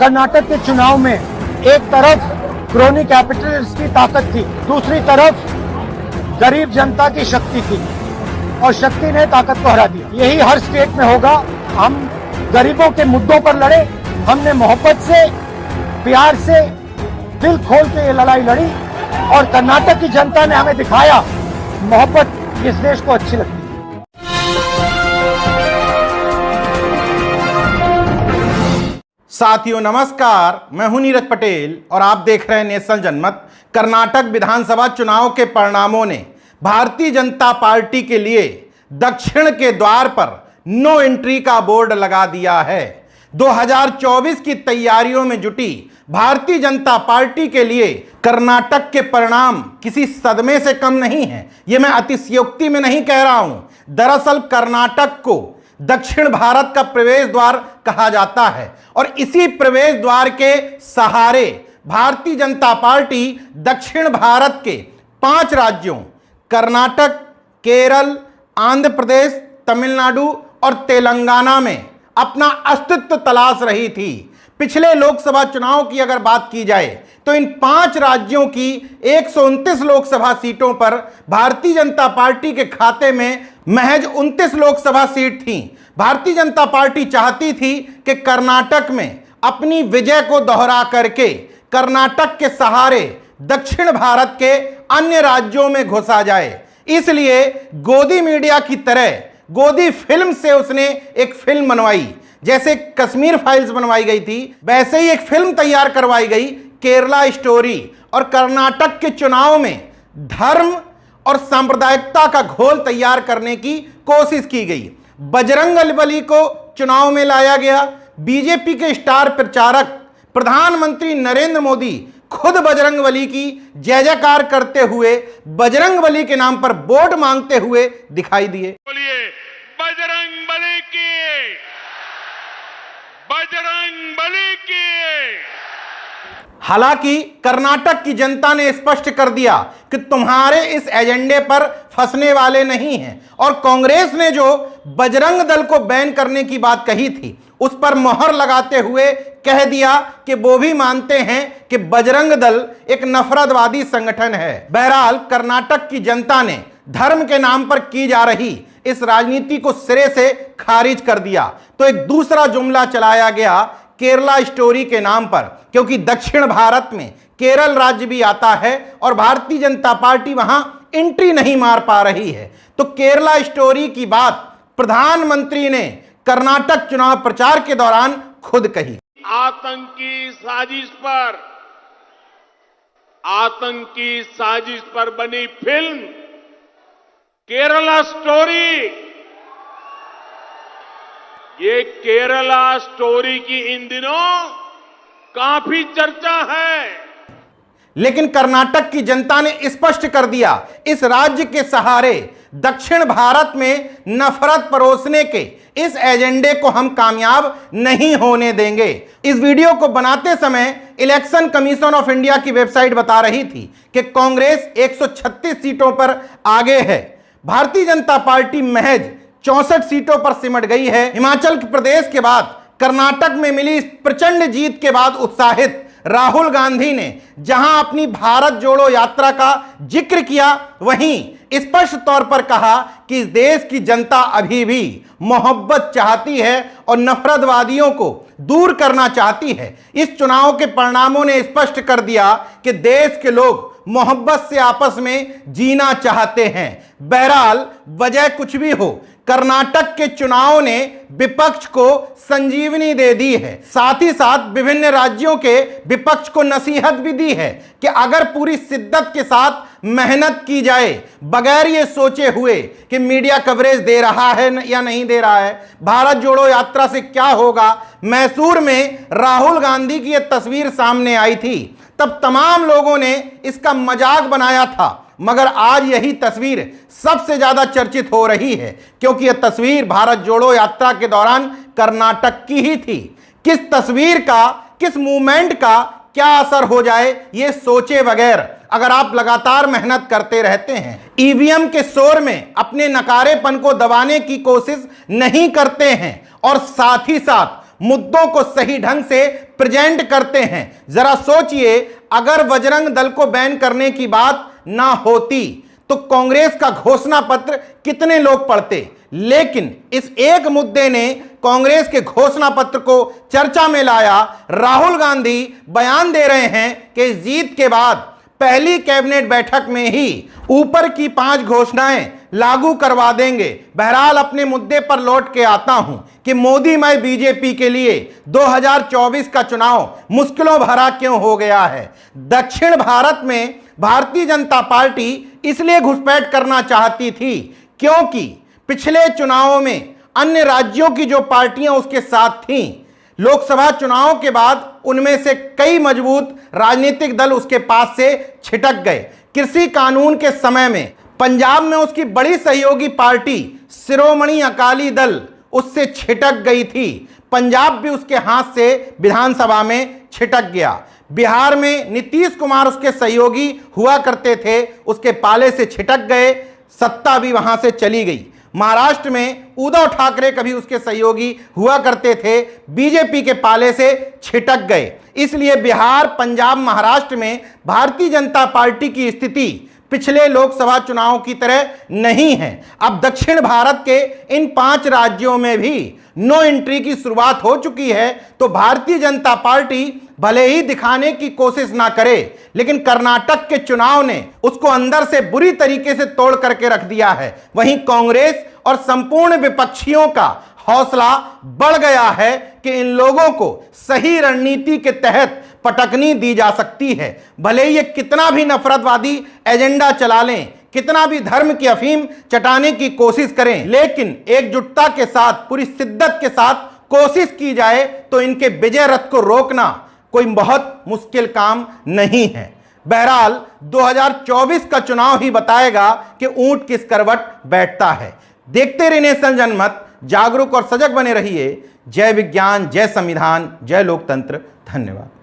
कर्नाटक के चुनाव में एक तरफ क्रोनी कैपिटलिस्ट की ताकत थी, दूसरी तरफ गरीब जनता की शक्ति थी और शक्ति ने ताकत को हरा दिया। यही हर स्टेट में होगा। हम गरीबों के मुद्दों पर लड़े, हमने मोहब्बत से, प्यार से, दिल खोल के ये लड़ाई लड़ी और कर्नाटक की जनता ने हमें दिखाया मोहब्बत इस देश को अच्छी लगती है। साथियों नमस्कार, मैं हूं नीरज पटेल और आप देख रहे हैं नेशनल जनमत। कर्नाटक विधानसभा चुनाव के परिणामों ने भारतीय जनता पार्टी के लिए दक्षिण के द्वार पर नो एंट्री का बोर्ड लगा दिया है। 2024 की तैयारियों में जुटी भारतीय जनता पार्टी के लिए कर्नाटक के परिणाम किसी सदमे से कम नहीं है। यह मैं अतिशयोक्ति में नहीं कह रहा हूं। दरअसल कर्नाटक को दक्षिण भारत का प्रवेश द्वार कहा जाता है और इसी प्रवेश द्वार के सहारे भारतीय जनता पार्टी दक्षिण भारत के 5 राज्यों कर्नाटक, केरल, आंध्र प्रदेश, तमिलनाडु और तेलंगाना में अपना अस्तित्व तलाश रही थी। पिछले लोकसभा चुनाव की अगर बात की जाए तो इन 5 राज्यों की 129 लोकसभा सीटों पर भारतीय जनता पार्टी के खाते में महज 29 लोकसभा सीट थीं। भारतीय जनता पार्टी चाहती थी कि कर्नाटक में अपनी विजय को दोहरा करके कर्नाटक के सहारे दक्षिण भारत के अन्य राज्यों में घुसा जाए। इसलिए गोदी मीडिया की तरह गोदी फिल्म से उसने एक फिल्म बनवाई। जैसे कश्मीर फाइल्स बनवाई गई थी, वैसे ही एक फिल्म तैयार करवाई गई, केरला स्टोरी। और कर्नाटक के चुनाव में धर्म और सांप्रदायिकता का घोल तैयार करने की कोशिश की गई। बजरंगबली को चुनाव में लाया गया। बीजेपी के स्टार प्रचारक प्रधानमंत्री नरेंद्र मोदी खुद बजरंगबली की जय जयकार करते हुए बजरंगबली के नाम पर वोट मांगते हुए दिखाई दिए। बोलिए बजरंगबली की, बजरंगबली की। हालांकि कर्नाटक की जनता ने स्पष्ट कर दिया कि तुम्हारे इस एजेंडे पर फंसने वाले नहीं हैं और कांग्रेस ने जो बजरंग दल को बैन करने की बात कही थी उस पर मोहर लगाते हुए कह दिया कि वो भी मानते हैं कि बजरंग दल एक नफरतवादी संगठन है। बहरहाल कर्नाटक की जनता ने धर्म के नाम पर की जा रही इस राजनीति को सिरे से खारिज कर दिया। तो एक दूसरा जुमला चलाया गया केरला स्टोरी के नाम पर, क्योंकि दक्षिण भारत में केरल राज्य भी आता है और भारतीय जनता पार्टी वहां एंट्री नहीं मार पा रही है। तो केरला स्टोरी की बात प्रधानमंत्री ने कर्नाटक चुनाव प्रचार के दौरान खुद कही। आतंकी साजिश पर बनी फिल्म केरला स्टोरी, ये केरला स्टोरी की इन दिनों काफी चर्चा है। लेकिन कर्नाटक की जनता ने स्पष्ट कर दिया, इस राज्य के सहारे दक्षिण भारत में नफरत परोसने के इस एजेंडे को हम कामयाब नहीं होने देंगे। इस वीडियो को बनाते समय इलेक्शन कमीशन ऑफ इंडिया की वेबसाइट बता रही थी कि कांग्रेस 136 सीटों पर आगे है। भारतीय जनता पार्टी महज 64 सीटों पर सिमट गई है। हिमाचल प्रदेश के बाद कर्नाटक में मिली इस प्रचंड जीत के बाद उत्साहित राहुल गांधी ने जहां अपनी भारत जोड़ो यात्रा का जिक्र किया, वहीं स्पष्ट तौर पर कहा कि इस देश की जनता अभी भी मोहब्बत चाहती है और नफरतवादियों को दूर करना चाहती है। इस चुनाव के परिणामों ने स्पष्ट कर दिया कि देश के लोग मोहब्बत से आपस में जीना चाहते हैं। बहरहाल वजह कुछ भी हो, कर्नाटक के चुनाव ने विपक्ष को संजीवनी दे दी है। साथ ही साथ विभिन्न राज्यों के विपक्ष को नसीहत भी दी है कि अगर पूरी शिद्दत के साथ मेहनत की जाए, बगैर ये सोचे हुए कि मीडिया कवरेज दे रहा है या नहीं दे रहा है, भारत जोड़ो यात्रा से क्या होगा। मैसूर में राहुल गांधी की यह तस्वीर सामने आई थी, तब तमाम लोगों ने इसका मजाक बनाया था, मगर आज यही तस्वीर सबसे ज्यादा चर्चित हो रही है क्योंकि यह तस्वीर भारत जोड़ो यात्रा के दौरान कर्नाटक की ही थी। किस तस्वीर का, किस मूवमेंट का क्या असर हो जाए, ये सोचे बगैर अगर आप लगातार मेहनत करते रहते हैं, ईवीएम के शोर में अपने नकारेपन को दबाने की कोशिश नहीं करते हैं और साथ ही साथ मुद्दों को सही ढंग से प्रेजेंट करते हैं। जरा सोचिए, अगर बजरंग दल को बैन करने की बात ना होती तो कांग्रेस का घोषणा पत्र कितने लोग पढ़ते। लेकिन इस एक मुद्दे ने कांग्रेस के घोषणा पत्र को चर्चा में लाया। राहुल गांधी बयान दे रहे हैं कि इस जीत के बाद पहली कैबिनेट बैठक में ही ऊपर की 5 घोषणाएं लागू करवा देंगे। बहरहाल अपने मुद्दे पर लौट के आता हूं कि मोदीमय बीजेपी के लिए 2024 का चुनाव मुश्किलों भरा क्यों हो गया है। दक्षिण भारत में भारतीय जनता पार्टी इसलिए घुसपैठ करना चाहती थी क्योंकि पिछले चुनावों में अन्य राज्यों की जो पार्टियां उसके साथ थीं, लोकसभा चुनाव के बाद उनमें से कई मजबूत राजनीतिक दल उसके पास से छिटक गए। कृषि कानून के समय में पंजाब में उसकी बड़ी सहयोगी पार्टी शिरोमणि अकाली दल उससे छिटक गई थी। पंजाब भी उसके हाथ से विधानसभा में छिटक गया। बिहार में नीतीश कुमार उसके सहयोगी हुआ करते थे, उसके पाले से छिटक गए, सत्ता भी वहां से चली गई। महाराष्ट्र में उद्धव ठाकरे कभी उसके सहयोगी हुआ करते थे, बीजेपी के पाले से छिटक गए। इसलिए बिहार, पंजाब, महाराष्ट्र में भारतीय जनता पार्टी की स्थिति पिछले लोकसभा चुनाव की तरह नहीं है। अब दक्षिण भारत के इन 5 राज्यों में भी नो एंट्री की शुरुआत हो चुकी है। तो भारतीय जनता पार्टी भले ही दिखाने की कोशिश ना करे, लेकिन कर्नाटक के चुनाव ने उसको अंदर से बुरी तरीके से तोड़ करके रख दिया है। वहीं कांग्रेस और संपूर्ण विपक्षियों का हौसला बढ़ गया है कि इन लोगों को सही रणनीति के तहत पटकनी दी जा सकती है। भले ही ये कितना भी नफरतवादी एजेंडा चला लें, कितना भी धर्म की अफीम चटाने की कोशिश करें, लेकिन एकजुटता के साथ, पूरी शिद्दत के साथ कोशिश की जाए तो इनके विजय रथ को रोकना कोई बहुत मुश्किल काम नहीं है। बहरहाल 2024 का चुनाव ही बताएगा कि ऊंट किस करवट बैठता है। देखते रहिए नेशनल जनमत, जागरूक और सजग बने रहिए। जय विज्ञान, जय संविधान, जय लोकतंत्र। धन्यवाद।